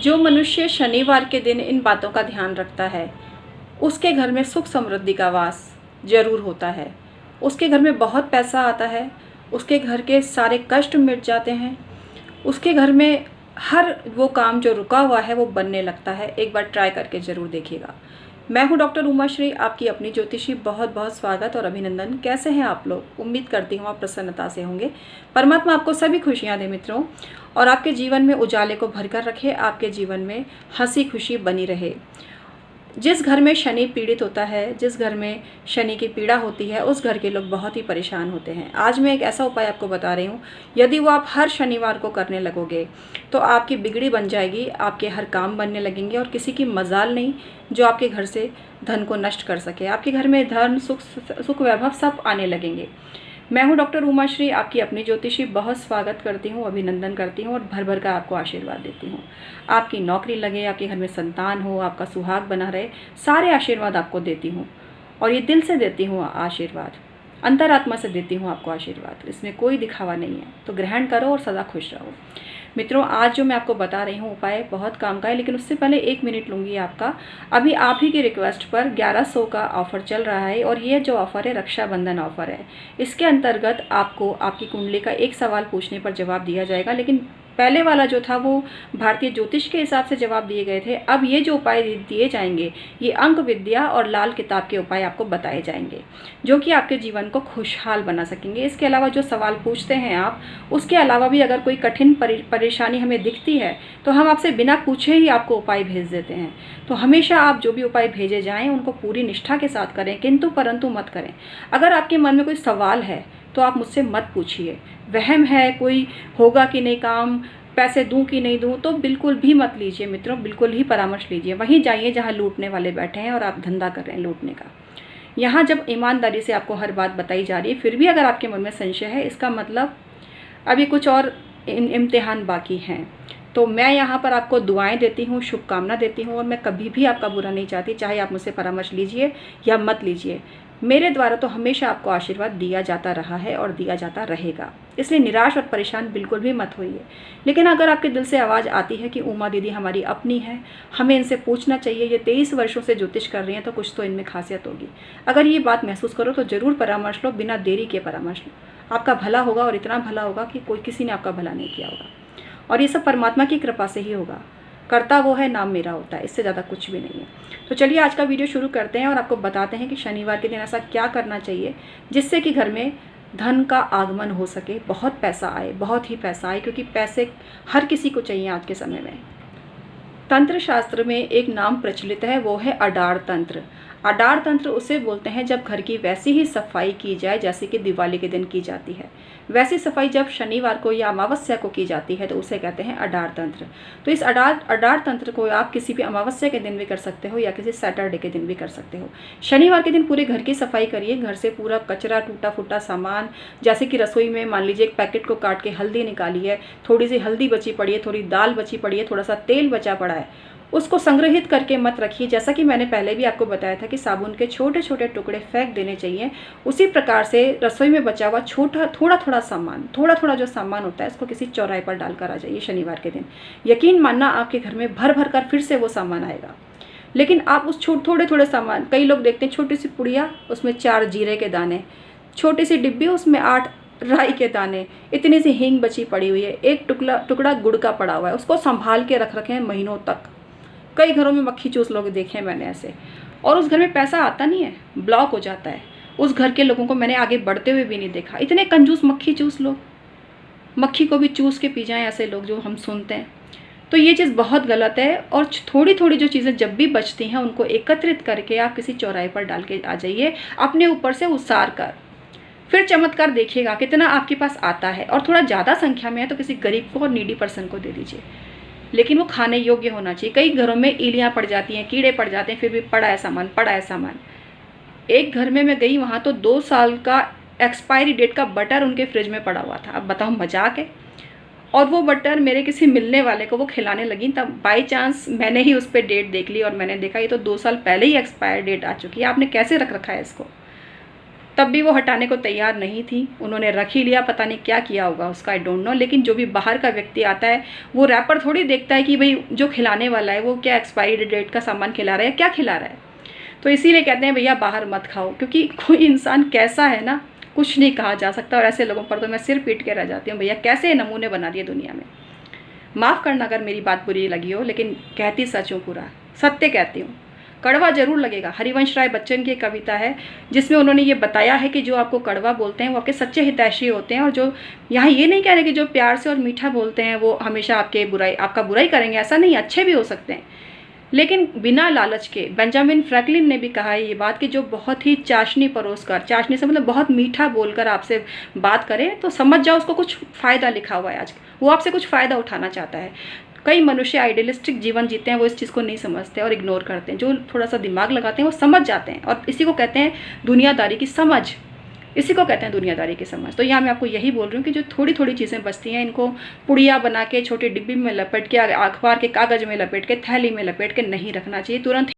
जो मनुष्य शनिवार के दिन इन बातों का ध्यान रखता है, उसके घर में सुख समृद्धि का वास जरूर होता है। उसके घर में बहुत पैसा आता है, उसके घर के सारे कष्ट मिट जाते हैं, उसके घर में हर वो काम जो रुका हुआ है वो बनने लगता है। एक बार ट्राई करके ज़रूर देखिएगा। मैं हूँ डॉक्टर उमाश्री, आपकी अपनी ज्योतिषी। बहुत बहुत स्वागत और अभिनंदन। कैसे हैं आप लोग? उम्मीद करती हूँ आप प्रसन्नता से होंगे। परमात्मा आपको सभी खुशियाँ दे मित्रों, और आपके जीवन में उजाले को भरकर रखे, आपके जीवन में हंसी खुशी बनी रहे। जिस घर में शनि पीड़ित होता है, जिस घर में शनि की पीड़ा होती है, उस घर के लोग बहुत ही परेशान होते हैं। आज मैं एक ऐसा उपाय आपको बता रही हूँ, यदि वो आप हर शनिवार को करने लगोगे तो आपकी बिगड़ी बन जाएगी, आपके हर काम बनने लगेंगे और किसी की मजाल नहीं जो आपके घर से धन को नष्ट कर सके। आपके घर में धन, सुख वैभव सब आने लगेंगे। मैं हूं डॉक्टर उमाश्री, आपकी अपनी ज्योतिषी। बहुत स्वागत करती हूं, अभिनंदन करती हूं और भर भर का आपको आशीर्वाद देती हूं। आपकी नौकरी लगे, आपके घर में संतान हो, आपका सुहाग बना रहे, सारे आशीर्वाद आपको देती हूं। और ये दिल से देती हूँ आशीर्वाद, अंतरात्मा से देती हूँ आपको आशीर्वाद। इसमें कोई दिखावा नहीं है, तो ग्रहण करो और सदा खुश रहो। मित्रों, आज जो मैं आपको बता रही हूँ उपाय बहुत काम का है, लेकिन उससे पहले 1 मिनट लूँगी आपका। अभी आप ही की रिक्वेस्ट पर 1100 का ऑफ़र चल रहा है, और ये जो ऑफ़र है रक्षाबंधन ऑफ़र है। इसके अंतर्गत आपको आपकी कुंडली का एक सवाल पूछने पर जवाब दिया जाएगा, लेकिन पहले वाला जो था वो भारतीय ज्योतिष के हिसाब से जवाब दिए गए थे। अब ये जो उपाय दिए जाएंगे, ये अंक विद्या और लाल किताब के उपाय आपको बताए जाएंगे, जो कि आपके जीवन को खुशहाल बना सकेंगे। इसके अलावा जो सवाल पूछते हैं आप, उसके अलावा भी अगर कोई कठिन परेशानी हमें दिखती है तो हम आपसे बिना पूछे ही आपको उपाय भेज देते हैं। तो हमेशा आप जो भी उपाय भेजे जाएँ उनको पूरी निष्ठा के साथ करें, किंतु परंतु मत करें। अगर आपके मन में कोई सवाल है तो आप मुझसे मत पूछिए। वहम है कोई होगा कि नहीं काम, पैसे दूं कि नहीं दूं, तो बिल्कुल भी मत लीजिए मित्रों, बिल्कुल ही परामर्श लीजिए। वहीं जाइए जहां लूटने वाले बैठे हैं और आप धंधा कर रहे हैं लूटने का। यहाँ जब ईमानदारी से आपको हर बात बताई जा रही है, फिर भी अगर आपके मन में संशय है, इसका मतलब अभी कुछ और इम्तिहान बाकी हैं। तो मैं यहाँ पर आपको दुआएं देती हूँ, शुभकामना देती हूँ, और मैं कभी भी आपका बुरा नहीं चाहती, चाहे आप मुझसे परामर्श लीजिए या मत लीजिए। मेरे द्वारा तो हमेशा आपको आशीर्वाद दिया जाता रहा है और दिया जाता रहेगा, इसलिए निराश और परेशान बिल्कुल भी मत होइए। लेकिन अगर आपके दिल से आवाज़ आती है कि उमा दीदी हमारी अपनी है, हमें इनसे पूछना चाहिए, ये 23 वर्षों से ज्योतिष कर रही हैं तो कुछ तो इनमें खासियत होगी, अगर ये बात महसूस करो तो ज़रूर परामर्श लो, बिना देरी के परामर्श लो। आपका भला होगा, और इतना भला होगा कि कोई किसी ने आपका भला नहीं किया होगा, और ये सब परमात्मा की कृपा से ही होगा। करता वो है, नाम मेरा होता है, इससे ज़्यादा कुछ भी नहीं है। तो चलिए आज का वीडियो शुरू करते हैं और आपको बताते हैं कि शनिवार के दिन ऐसा क्या करना चाहिए जिससे कि घर में धन का आगमन हो सके, बहुत पैसा आए, बहुत ही पैसा आए, क्योंकि पैसे हर किसी को चाहिए आज के समय में। तंत्र शास्त्र में एक नाम प्रचलित है, वो है अडार तंत्र। अडार तंत्र उसे बोलते हैं जब घर की वैसी ही सफाई की जाए जैसे कि दिवाली के दिन की जाती है। वैसी सफाई जब शनिवार को या अमावस्या को की जाती है तो उसे कहते हैं अडार तंत्र। तो इस अडार तंत्र को आप किसी भी अमावस्या के दिन भी कर सकते हो या किसी सैटरडे के दिन भी कर सकते हो। शनिवार के दिन पूरे घर की सफाई करिए, घर से पूरा कचरा, टूटा फूटा सामान, जैसे कि रसोई में मान लीजिए एक पैकेट को काट के हल्दी निकाली है, थोड़ी सी हल्दी बची पड़ी है, थोड़ी दाल बची पड़ी है, थोड़ा सा तेल बचा पड़ा है, उसको संग्रहित करके मत रखिए। जैसा कि मैंने पहले भी आपको बताया था कि साबुन के छोटे छोटे टुकड़े फेंक देने चाहिए, उसी प्रकार से रसोई में बचा हुआ थोड़ा थोड़ा जो सामान होता है उसको किसी चौराहे पर डालकर आ जाइए शनिवार के दिन। यकीन मानना आपके घर में भर भर कर फिर से वो सामान आएगा। लेकिन आप उस थोड़े सामान, कई लोग देखते हैं छोटी सी पुड़िया, उसमें 4 जीरे के दाने, छोटी सी डिब्बी, उसमें 8 राई के दाने, इतनी सी हींग बची पड़ी हुई है, एक टुकड़ा गुड़ का पड़ा हुआ है, उसको संभाल के रख रखे हैं महीनों तक। कई घरों में मक्खी चूस लोग देखे हैं मैंने ऐसे, और उस घर में पैसा आता नहीं है, ब्लॉक हो जाता है। उस घर के लोगों को मैंने आगे बढ़ते हुए भी नहीं देखा। इतने कंजूस मक्खी चूस लोग, मक्खी को भी चूस के पी जाएं ऐसे लोग जो हम सुनते हैं। तो ये चीज़ बहुत गलत है। और थोड़ी जो चीज़ें जब भी बचती हैं उनको एकत्रित करके आप किसी चौराहे पर डाल के आ जाइए, अपने ऊपर से उसार कर, फिर चमत्कार देखिएगा कितना आपके पास आता है। और थोड़ा ज़्यादा संख्या में है तो किसी गरीब को और नीडी पर्सन को दे दीजिए, लेकिन वो खाने योग्य होना चाहिए। कई घरों में ईलियाँ पड़ जाती हैं, कीड़े पड़ जाते हैं, फिर भी पड़ा है सामान। एक घर में मैं गई, वहाँ तो 2 साल का एक्सपायरी डेट का बटर उनके फ्रिज में पड़ा हुआ था। अब बताओ, मजाक है। और वो बटर मेरे किसी मिलने वाले को वो खिलाने लगी, तब बाई चांस मैंने ही उस पर डेट देख ली और मैंने देखा ये तो 2 साल पहले ही एक्सपायर डेट आ चुकी है, आपने कैसे रख रखा है इसको। तब भी वो हटाने को तैयार नहीं थी, उन्होंने रख ही लिया। पता नहीं क्या किया होगा उसका, आई डोंट नो। लेकिन जो भी बाहर का व्यक्ति आता है वो रैपर थोड़ी देखता है कि भाई जो खिलाने वाला है वो क्या एक्सपायरी डेट का सामान खिला रहा है, क्या खिला रहा है। तो इसीलिए कहते हैं भैया बाहर मत खाओ, क्योंकि कोई इंसान कैसा है ना, कुछ नहीं कहा जा सकता। और ऐसे लोगों पर तो मैं सिर पीट के रह जाती हूँ, भैया कैसे नमूने बना दिए दुनिया में। माफ़ करना अगर मेरी बात बुरी लगी हो, लेकिन कहती सच हूँ, पूरा सत्य कहती हूँ। कड़वा जरूर लगेगा। हरिवंश राय बच्चन की एक कविता है जिसमें उन्होंने ये बताया है कि जो आपको कड़वा बोलते हैं वो आपके सच्चे हितैषी होते हैं, और जो यहाँ ये नहीं कह रहे कि जो प्यार से और मीठा बोलते हैं वो हमेशा आपका बुराई करेंगे, ऐसा नहीं, अच्छे भी हो सकते हैं लेकिन बिना लालच के। बेंजामिन फ्रैंकलिन ने भी कहा है ये बात कि जो बहुत ही चाशनी परोसकर, चाशनी से मतलब बहुत मीठा बोलकर आपसे बात करे तो समझ जाओ उसको कुछ फ़ायदा लिखा हुआ है, आज वो आपसे कुछ फ़ायदा उठाना चाहता है। कई मनुष्य आइडियलिस्टिक जीवन जीते हैं, वो इस चीज़ को नहीं समझते और इग्नोर करते हैं। जो थोड़ा सा दिमाग लगाते हैं वो समझ जाते हैं, और इसी को कहते हैं दुनियादारी की समझ, इसी को कहते हैं दुनियादारी की समझ। तो यहाँ मैं आपको यही बोल रही हूँ कि जो थोड़ी थोड़ी चीज़ें बचती हैं इनको पुड़िया बना के छोटे डिब्बी में लपेट के, अखबार के कागज़ में लपेट के, थैली में लपेट के नहीं रखना चाहिए, तुरंत